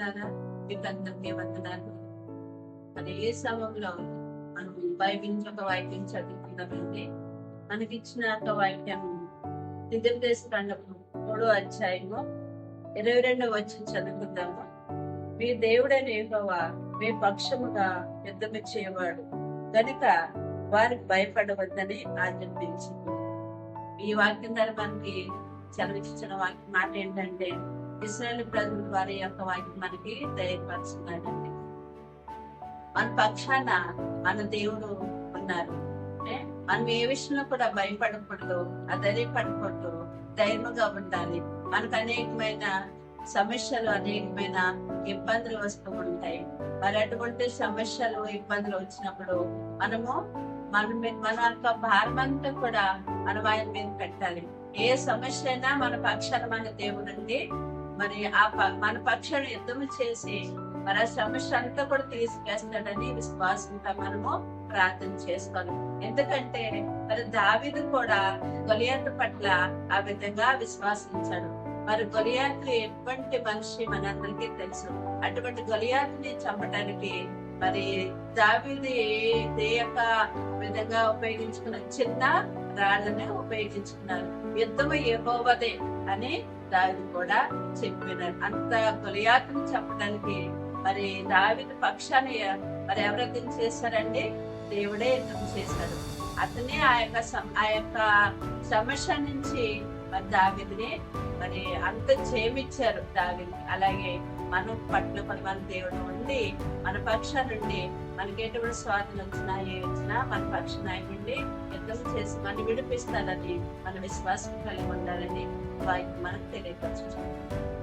బాగున్నారా? మీకు అందరికీ వందనాలు. మరి ఏ సమయంలో మనం బైబిల్ నుంచి ఒక వాక్యం చదువుకున్నామంటే మనకిచ్చిన ఒక వాక్యం దివ్యదేశకాండము 3వ అధ్యాయము 22వ వచనం చదువుకుందాము. మీ దేవుడైన యెహోవా మీ పక్షముగా యుద్ధము చేయవాడు కనుక వారికి భయపడవద్దని ఆజ్ఞాపించింది. ఈ వాక్యం ద్వారా మనకి చదివించిన వాక్యం మాట ఏంటంటే, ఇశ్రాయేలు ప్రజలు వారి యొక్క వాక్యం మనకి ధైర్యపరుస్తున్నాడండి. మన పక్షాన మన దేవుడు ఉన్నారు. మనం ఏ విషయంలో కూడా భయపడకూడదు, అధైర్యపడకూడదు, ధైర్యంగా ఉండాలి. మనకు అనేకమైన సమస్యలు, అనేకమైన ఇబ్బందులు వస్తూ ఉంటాయి. మరి అటువంటి సమస్యలు, ఇబ్బందులు వచ్చినప్పుడు మనము మన యొక్క భారం అంతా కూడా మనం ఆయన మీద పెట్టాలి. ఏ సమస్య అయినా మన పక్షాన మన దేవుడు అండి మరి మన పక్షాన్ని యుద్ధము చేసి మరి ఆ సమస్య అంతా కూడా తీసుకేస్తాడని విశ్వాసంతో మనము ప్రార్థన చేసుకోవాలి. ఎందుకంటే మరి దావీదు కూడా గొలియాతు పట్ల ఆ విధంగా విశ్వాసించాడు. మరి గొలియాతు ఎటువంటి మనిషి మనందరికీ తెలుసు. అటువంటి గొలియాతుని చంపడానికి మరి దావీదు ఏ యొక్క విధంగా ఉపయోగించుకున్న చిన్న రాళ్ళనే ఉపయోగించుకున్నారు. యుద్ధము యెహోవాదే అని దావీదు కూడా చెప్పినారు. అంత గొలియాతుని చంపడానికి మరి దావీదు పక్షాన్ని మరి ఎవరు యుద్ధం చేశారండి? దేవుడే యుద్ధం చేశాడు. అతనే ఆ యొక్క సమస్య నుంచి మరి దావీదుని మరి అంత చేమిచ్చారు దావీదుని. అలాగే మనం పట్ల మన దేవుడు ఉండి మన పక్షాన నుండి మనకి ఎటువంటి స్వాధీనం వచ్చినా ఏ వచ్చినా మన పక్షాన నుండి యుద్ధం చేసి మనం విడిపిస్తానని మన విశ్వాసం కలిగి ఉండాలని వారికి మనకు తెలియపరచుకుంటాం.